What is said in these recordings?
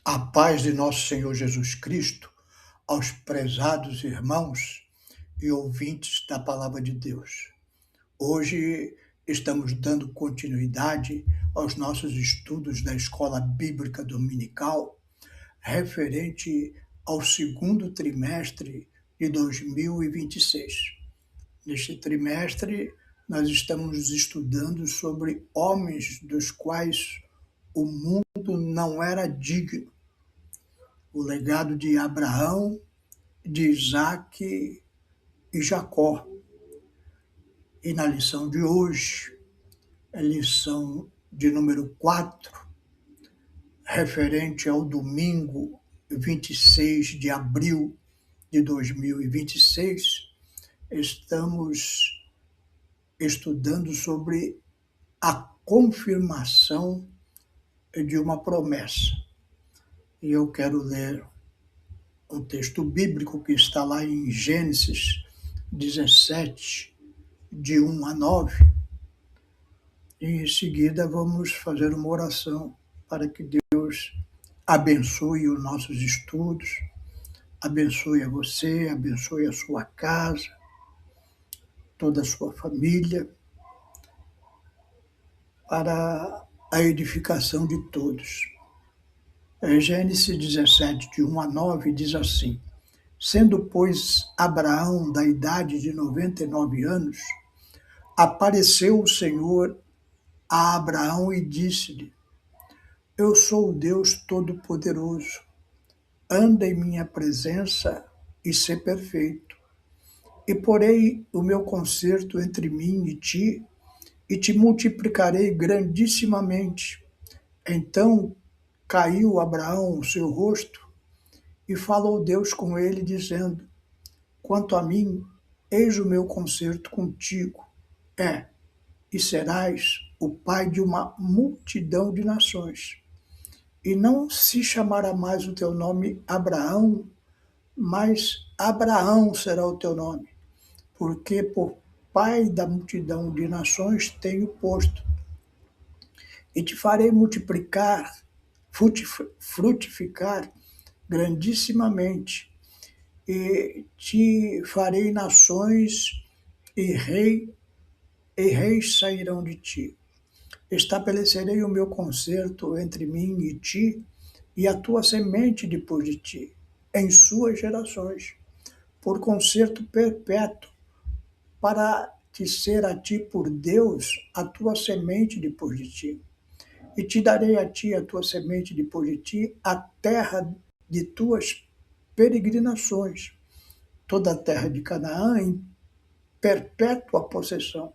A paz de nosso Senhor Jesus Cristo aos prezados irmãos e ouvintes da Palavra de Deus. Hoje estamos dando continuidade aos nossos estudos da Escola Bíblica Dominical, referente ao segundo trimestre de 2026. Neste trimestre, nós estamos estudando sobre homens dos quais o mundo não era digno. O legado de Abraão, de Isaac e Jacó. E na lição de hoje, a lição de número 4, referente ao domingo 26 de abril de 2026, estamos estudando sobre a confirmação de uma promessa. E eu quero ler um texto bíblico que está lá em Gênesis 17, de 1 a 9. E em seguida vamos fazer uma oração para que Deus abençoe os nossos estudos, abençoe a você, abençoe a sua casa, toda a sua família, para a edificação de todos. Gênesis 17, de 1 a 9, diz assim: Sendo, pois, Abraão da idade de 99 anos, apareceu o Senhor a Abraão e disse-lhe: Eu sou o Deus Todo-Poderoso. Anda em minha presença e sê perfeito. E porei o meu concerto entre mim e te multiplicarei grandissimamente. Então caiu Abraão o seu rosto, e falou Deus com ele, dizendo: Quanto a mim, eis o meu concerto contigo. E serás o pai de uma multidão de nações. E não se chamará mais o teu nome Abraão, mas Abraão será o teu nome, porque por pai da multidão de nações tenho posto. E te farei multiplicar, frutificar grandissimamente, e te farei nações, e reis sairão de ti. Estabelecerei o meu concerto entre mim e ti, e a tua semente depois de ti, em suas gerações, por concerto perpétuo, para te ser a ti por Deus a tua semente depois de ti. E te darei a ti a tua semente depois de ti, a terra de tuas peregrinações, toda a terra de Canaã em perpétua possessão,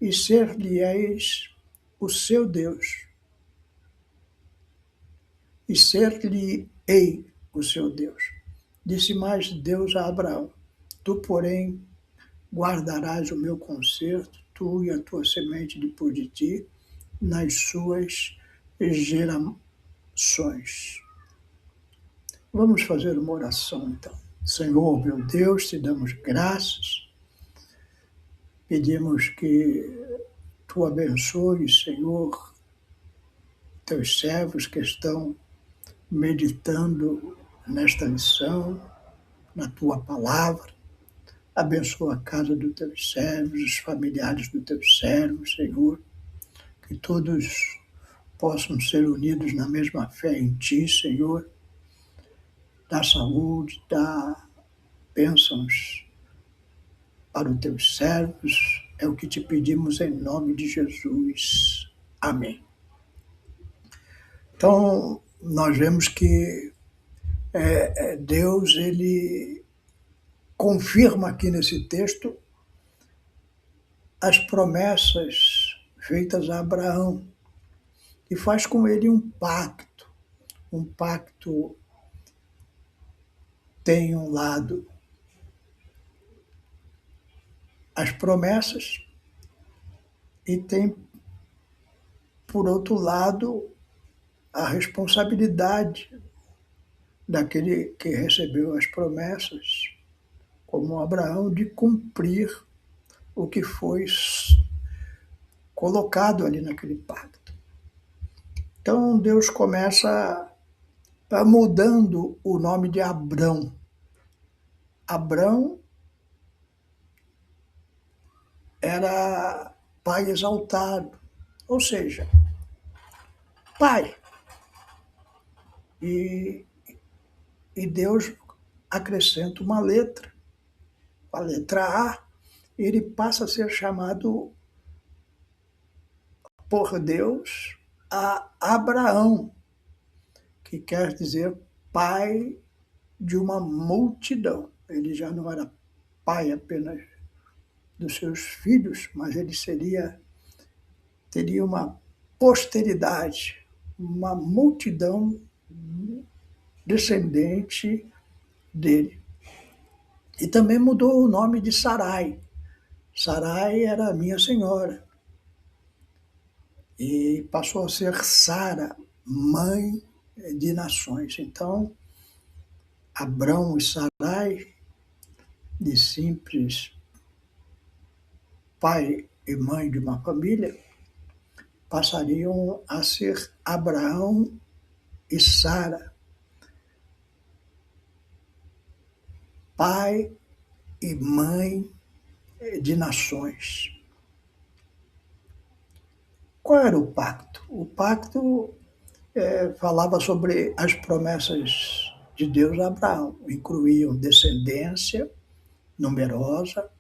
e ser-lhe-eis o seu Deus, e ser-lhe-ei o seu Deus. Disse mais Deus a Abraão: Tu, porém, guardarás o meu concerto, tu e a tua semente depois de ti, nas suas gerações. Vamos fazer uma oração, então. Senhor, meu Deus, te damos graças, pedimos que tu abençoe, Senhor, teus servos que estão meditando nesta lição, na tua palavra. Abençoa a casa dos teus servos, os familiares dos teus servos, Senhor, que todos possam ser unidos na mesma fé em ti, Senhor. Dá saúde, dá bênçãos para os teus servos, é o que te pedimos em nome de Jesus. Amém. Então, nós vemos que Deus, ele confirma aqui nesse texto as promessas feitas a Abraão e faz com ele um pacto. Um pacto tem um lado as promessas e tem, por outro lado, a responsabilidade daquele que recebeu as promessas, como Abraão, de cumprir o que foi colocado ali naquele pacto. Então Deus começa mudando o nome de Abrão. Abrão era pai exaltado, ou seja, pai. E, e Deus acrescenta uma letra, a letra A, ele passa a ser chamado por Deus a Abraão, que quer dizer pai de uma multidão. Ele já não era pai apenas dos seus filhos, mas ele teria uma posteridade, uma multidão descendente dele. E também mudou o nome de Sarai. Sarai era minha senhora. E passou a ser Sara, mãe de nações. Então, Abrão e Sarai, de simples pai e mãe de uma família, passariam a ser Abraão e Sara, pai e mãe de nações. Qual era o pacto? O pacto falava sobre as promessas de Deus a Abraão, incluíam descendência numerosa,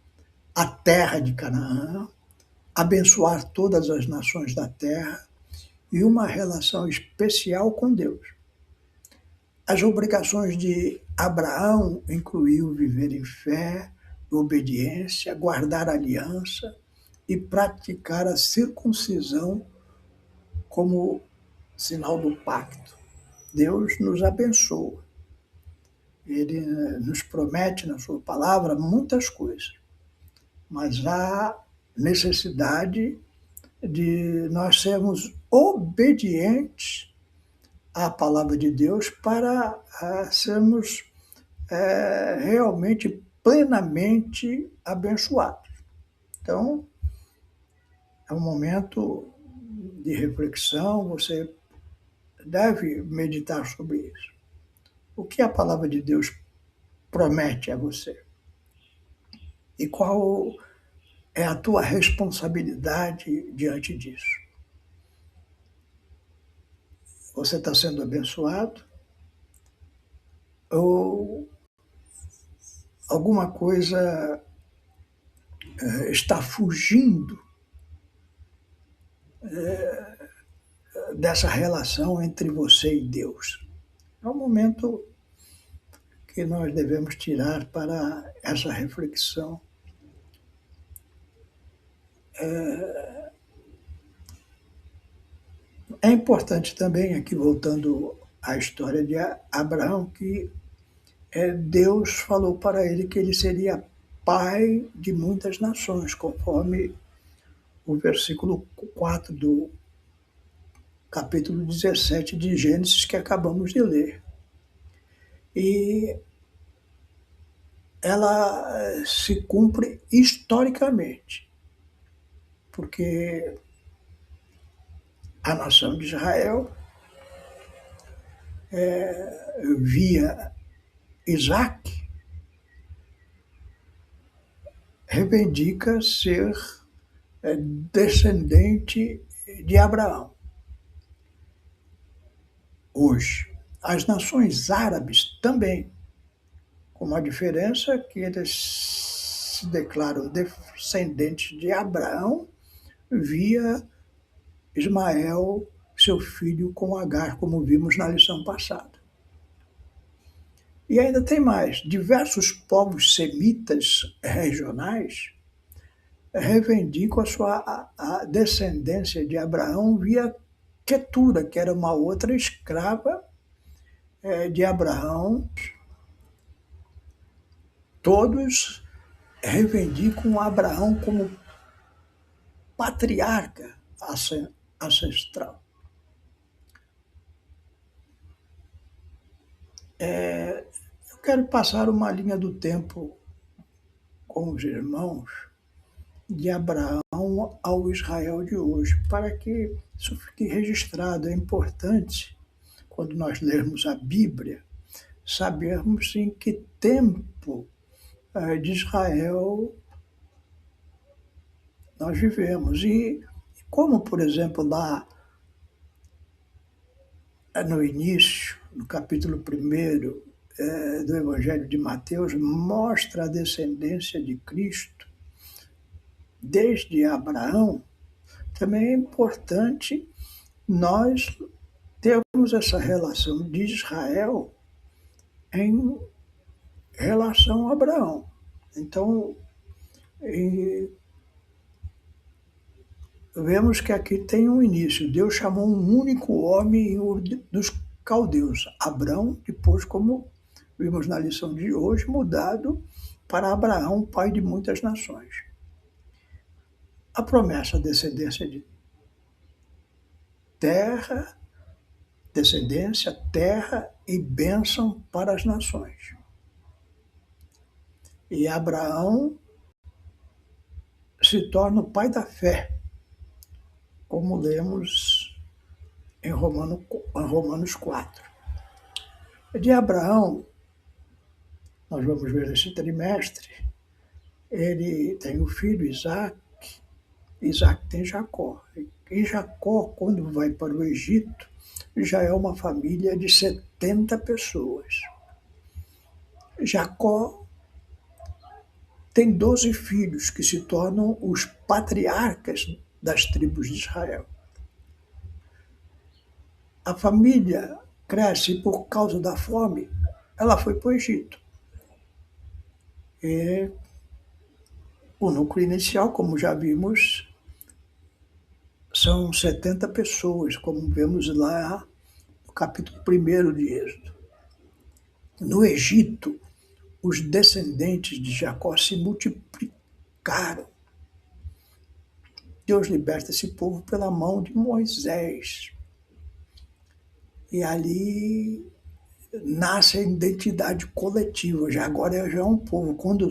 a terra de Canaã, abençoar todas as nações da terra e uma relação especial com Deus. As obrigações de Abraão incluíam viver em fé, obediência, guardar a aliança e praticar a circuncisão como sinal do pacto. Deus nos abençoa. Ele nos promete na sua palavra muitas coisas, mas há necessidade de nós sermos obedientes à palavra de Deus para sermos realmente plenamente abençoados. Então, é um momento de reflexão, você deve meditar sobre isso. O que a palavra de Deus promete a você? E qual é a tua responsabilidade diante disso? Você está sendo abençoado? Ou alguma coisa está fugindo dessa relação entre você e Deus? É um momento que nós devemos tirar para essa reflexão. É importante também, aqui voltando à história de Abraão, que Deus falou para ele que ele seria pai de muitas nações, conforme o versículo 4 do capítulo 17 de Gênesis que acabamos de ler. E ela se cumpre historicamente, porque a nação de Israel via Isaac, reivindica ser descendente de Abraão. Hoje, as nações árabes também, com uma diferença que eles se declaram descendentes de Abraão via Ismael, seu filho com Agar, como vimos na lição passada. E ainda tem mais, diversos povos semitas regionais reivindicam a descendência de Abraão via Quetura, que era uma outra escrava de Abraão. Todos reivindicam Abraão como patriarca ancestral. Eu quero passar uma linha do tempo com os irmãos de Abraão ao Israel de hoje, para que isso fique registrado. É importante quando nós lermos a Bíblia, sabermos em que tempo de Israel nós vivemos. E como, por exemplo, lá no início, no capítulo 1 do Evangelho de Mateus, mostra a descendência de Cristo desde Abraão, também é importante nós termos essa relação de Israel em relação a Abraão. Então, vemos que aqui tem um início. Deus chamou um único homem dos caldeus, Abrão, depois, como vimos na lição de hoje, mudado para Abraão, pai de muitas nações. A promessa, descendência de terra, descendência, terra e bênção para as nações. E Abraão se torna o pai da fé, como lemos em Romanos 4. De Abraão, nós vamos ver nesse trimestre, ele tem o filho Isaac, Isaac tem Jacó. E Jacó, quando vai para o Egito, já é uma família de 70 pessoas. Jacó tem 12 filhos que se tornam os patriarcas das tribos de Israel. A família cresce e, por causa da fome, ela foi para o Egito. E o núcleo inicial, como já vimos, são 70 pessoas, como vemos lá no capítulo 1 de Êxodo. No Egito, os descendentes de Jacó se multiplicaram. Deus liberta esse povo pela mão de Moisés. E ali nasce a identidade coletiva. Agora já é um povo. Quando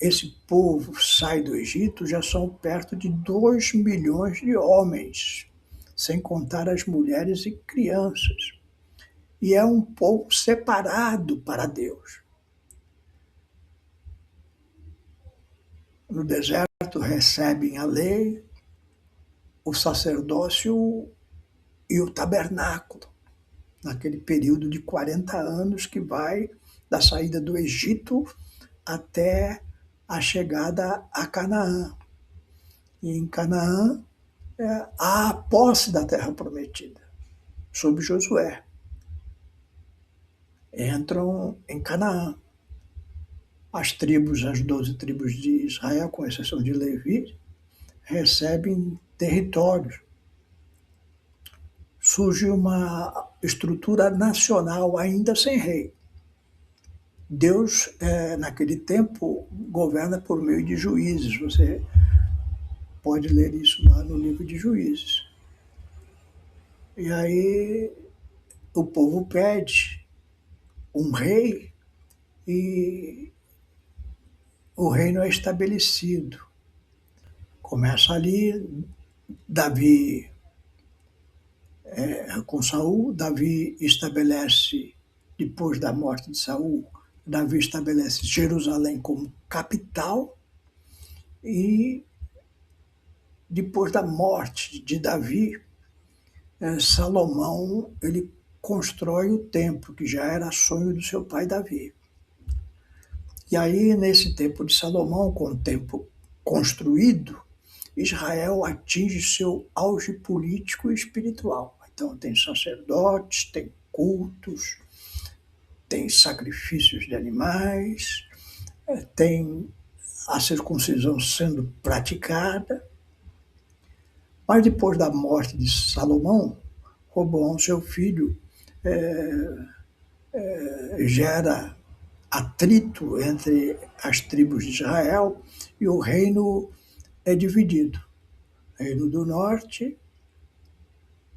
esse povo sai do Egito, já são perto de 2 milhões de homens, sem contar as mulheres e crianças. E é um povo separado para Deus. No deserto recebem a lei, o sacerdócio e o tabernáculo, naquele período de 40 anos que vai da saída do Egito até a chegada a Canaã. E em Canaã há a posse da terra prometida, sob Josué. Entram em Canaã. As 12 tribos de Israel, com exceção de Levi, recebem territórios. Surge uma estrutura nacional ainda sem rei. Deus, naquele tempo, governa por meio de juízes. Você pode ler isso lá no livro de Juízes. E aí o povo pede um rei e o reino é estabelecido. Começa ali, Davi com Saul, Davi estabelece, depois da morte de Saul, Davi estabelece Jerusalém como capital e depois da morte de Davi, Salomão ele constrói o templo, que já era sonho do seu pai Davi. E aí, nesse tempo de Salomão, com o templo construído, Israel atinge seu auge político e espiritual. Então, tem sacerdotes, tem cultos, tem sacrifícios de animais, tem a circuncisão sendo praticada. Mas depois da morte de Salomão, Roboão, seu filho, gera atrito entre as tribos de Israel e o reino é dividido. Reino do Norte,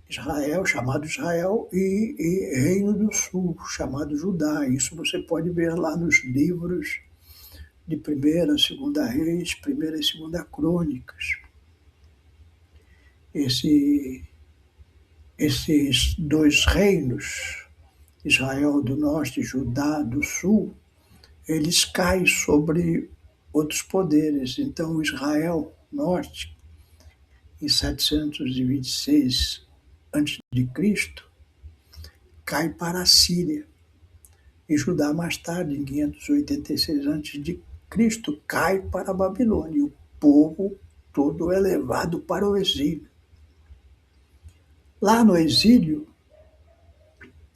Israel, chamado Israel, e Reino do Sul, chamado Judá. Isso você pode ver lá nos livros de 1ª, 2ª Reis, 1ª e 2ª Crônicas. Esse esses dois reinos, Israel do norte e Judá do sul, eles caem sobre outros poderes. Então, Israel norte, em 726 a.C., cai para a Síria. E Judá, mais tarde, em 586 a.C., cai para a Babilônia. E o povo todo é levado para o exílio. Lá no exílio,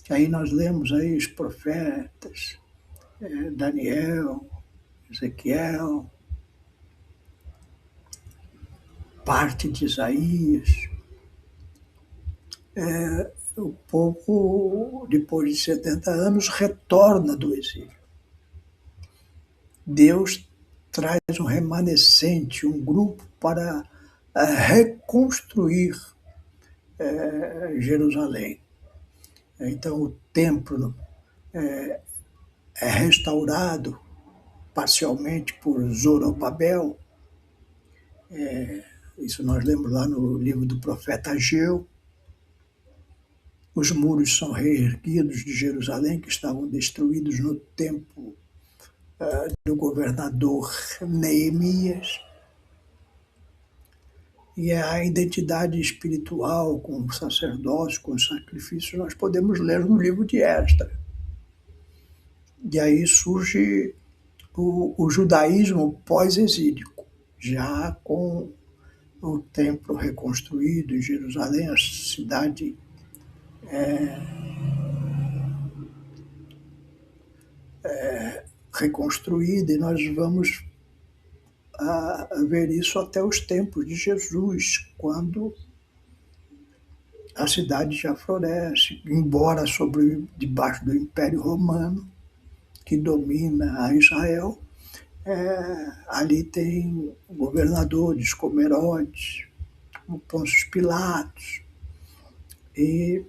aí nós lemos aí os profetas, Daniel, Ezequiel, parte de Isaías. O povo, depois de 70 anos, retorna do exílio. Deus traz um remanescente, um grupo para reconstruir Jerusalém. Então, o templo é restaurado parcialmente por Zorobabel. Isso nós lemos lá no livro do profeta Ageu. Os muros são reerguidos de Jerusalém, que estavam destruídos no tempo do governador Neemias. E a identidade espiritual, com o sacerdócio, com os sacrifícios, nós podemos ler no livro de Esdras. E aí surge o judaísmo pós-exílico, já com o templo reconstruído em Jerusalém, a cidade reconstruída, e nós vamos ver isso até os tempos de Jesus, quando a cidade já floresce, embora debaixo do Império Romano, que domina a Israel. Ali tem governadores como Herodes, como Pôncio Pilatos, e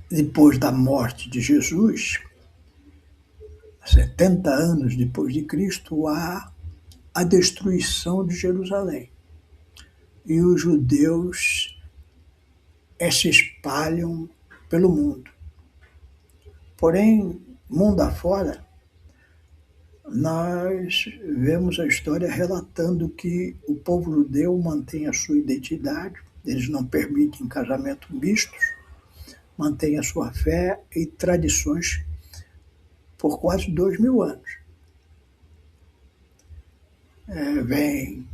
depois da morte de Jesus, 70 anos depois de Cristo, há a destruição de Jerusalém. E os judeus se espalham pelo mundo. Porém, mundo afora, nós vemos a história relatando que o povo judeu mantém a sua identidade, eles não permitem casamento mistos, mantém a sua fé e tradições por quase 2000 anos. Vem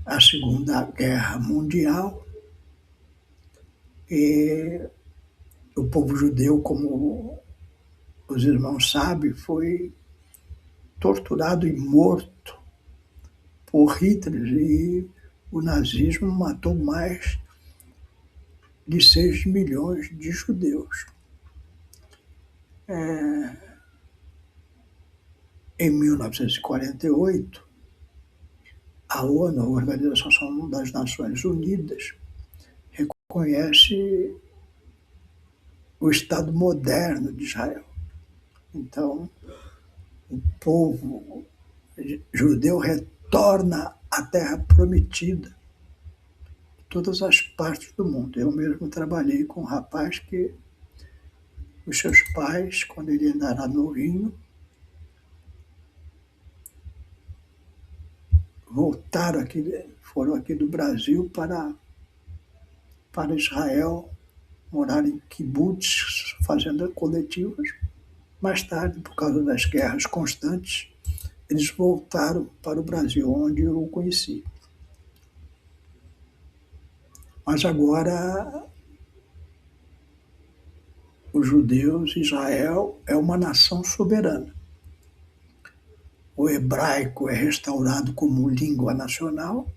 a Segunda Guerra Mundial e o povo judeu, como os irmãos sabem, foi torturado e morto por Hitler, e o nazismo matou mais de 6 milhões de judeus. Em 1948, a ONU, a Organização das Nações Unidas, reconhece o Estado moderno de Israel. Então, o povo judeu retorna à Terra Prometida, de todas as partes do mundo. Eu mesmo trabalhei com um rapaz que os seus pais, quando ele ainda era novinho, foram aqui do Brasil para Israel, morar em kibbutz, fazendas coletivas. Mais tarde, por causa das guerras constantes, eles voltaram para o Brasil, onde eu o conheci. Mas agora, os judeus, Israel é uma nação soberana. O hebraico é restaurado como língua nacional,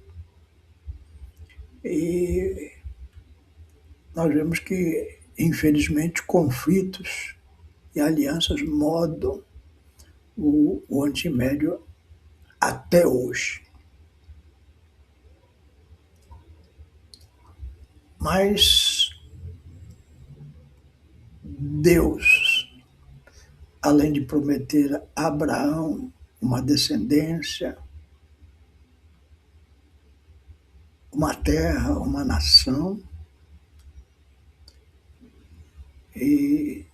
e nós vemos que, infelizmente, conflitos e alianças modam o Oriente Médio até hoje. Mas Deus, além de prometer a Abraão uma descendência, uma terra, uma nação, e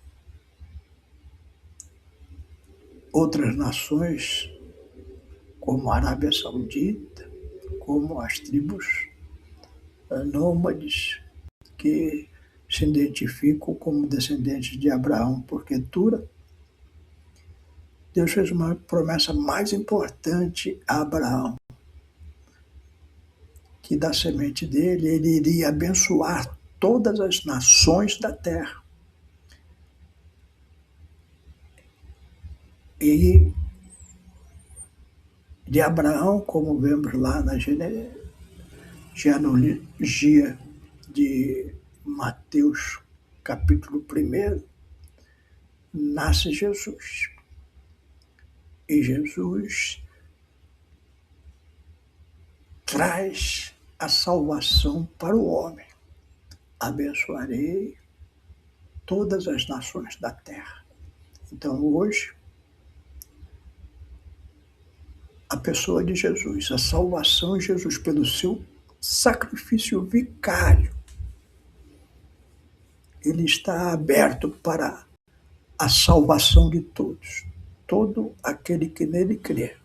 outras nações, como a Arábia Saudita, como as tribos nômades, que se identificam como descendentes de Abraão por Quetura. Deus fez uma promessa mais importante a Abraão, que da semente dele ele iria abençoar todas as nações da terra. E de Abraão, como vemos lá na genealogia de Mateus, capítulo 1, nasce Jesus. E Jesus traz a salvação para o homem. Abençoarei todas as nações da terra. Então, hoje, a pessoa de Jesus, a salvação em Jesus pelo seu sacrifício vicário, ele está aberto para a salvação de todos, todo aquele que nele crê.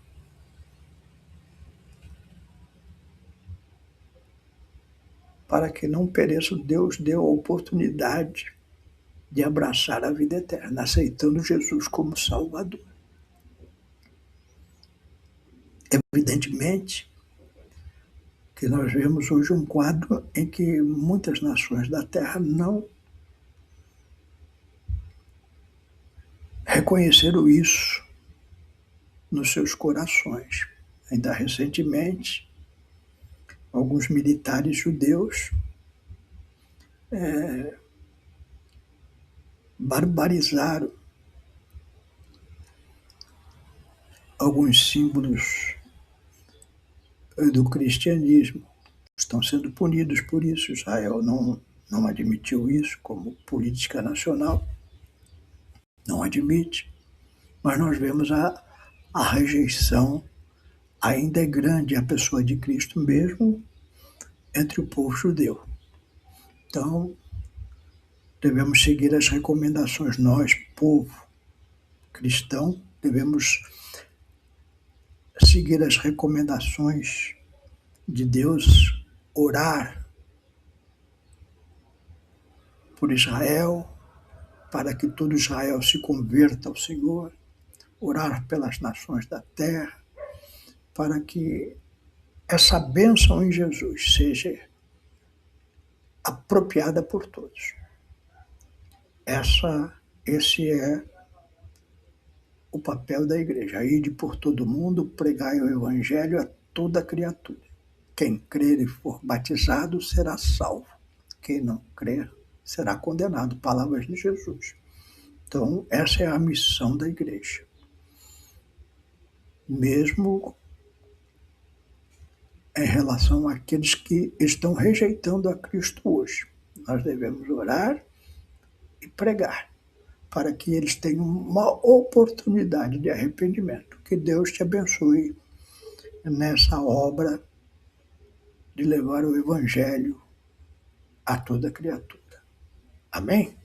Para que não pereça, Deus deu a oportunidade de abraçar a vida eterna, aceitando Jesus como Salvador. Evidentemente que nós vemos hoje um quadro em que muitas nações da Terra não reconheceram isso nos seus corações. Ainda recentemente, alguns militares judeus barbarizaram alguns símbolos do cristianismo. Estão sendo punidos por isso. Israel não admitiu isso como política nacional, não admite, mas nós vemos a rejeição ainda é grande à pessoa de Cristo mesmo entre o povo judeu. Então, devemos seguir as recomendações, nós, povo cristão, devemos seguir as recomendações de Deus, orar por Israel, para que todo Israel se converta ao Senhor, orar pelas nações da terra, para que essa bênção em Jesus seja apropriada por todos. Esse é o papel da igreja, ide por todo mundo, pregai o evangelho a toda criatura. Quem crer e for batizado será salvo. Quem não crer será condenado. Palavras de Jesus. Então, essa é a missão da igreja. Mesmo em relação àqueles que estão rejeitando a Cristo hoje. Nós devemos orar e pregar, para que eles tenham uma oportunidade de arrependimento. Que Deus te abençoe nessa obra de levar o Evangelho a toda criatura. Amém?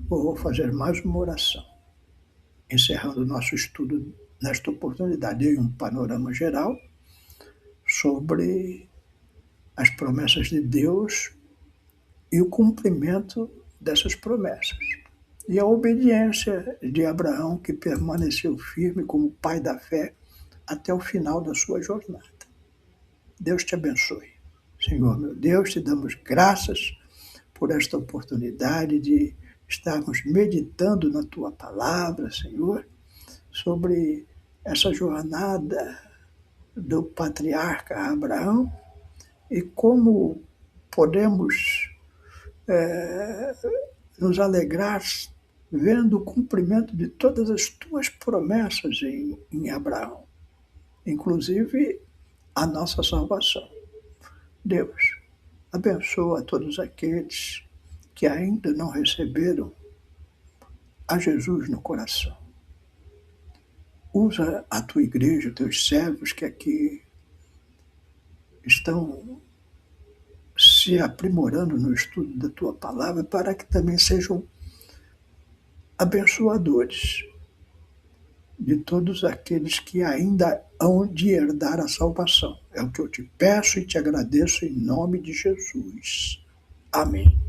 Vou fazer mais uma oração. Encerrando o nosso estudo nesta oportunidade, dei um panorama geral sobre as promessas de Deus e o cumprimento dessas promessas. E a obediência de Abraão, que permaneceu firme como pai da fé até o final da sua jornada. Deus te abençoe. Senhor, meu Deus, te damos graças por esta oportunidade de estarmos meditando na tua palavra, Senhor, sobre essa jornada do patriarca Abraão e como podemos nos alegrar vendo o cumprimento de todas as tuas promessas em Abraão, inclusive a nossa salvação. Deus, abençoa todos aqueles que ainda não receberam a Jesus no coração. Usa a tua igreja, teus servos que aqui estão se aprimorando no estudo da tua palavra, para que também sejam abençoadores de todos aqueles que ainda hão de herdar a salvação. É o que eu te peço e te agradeço em nome de Jesus. Amém.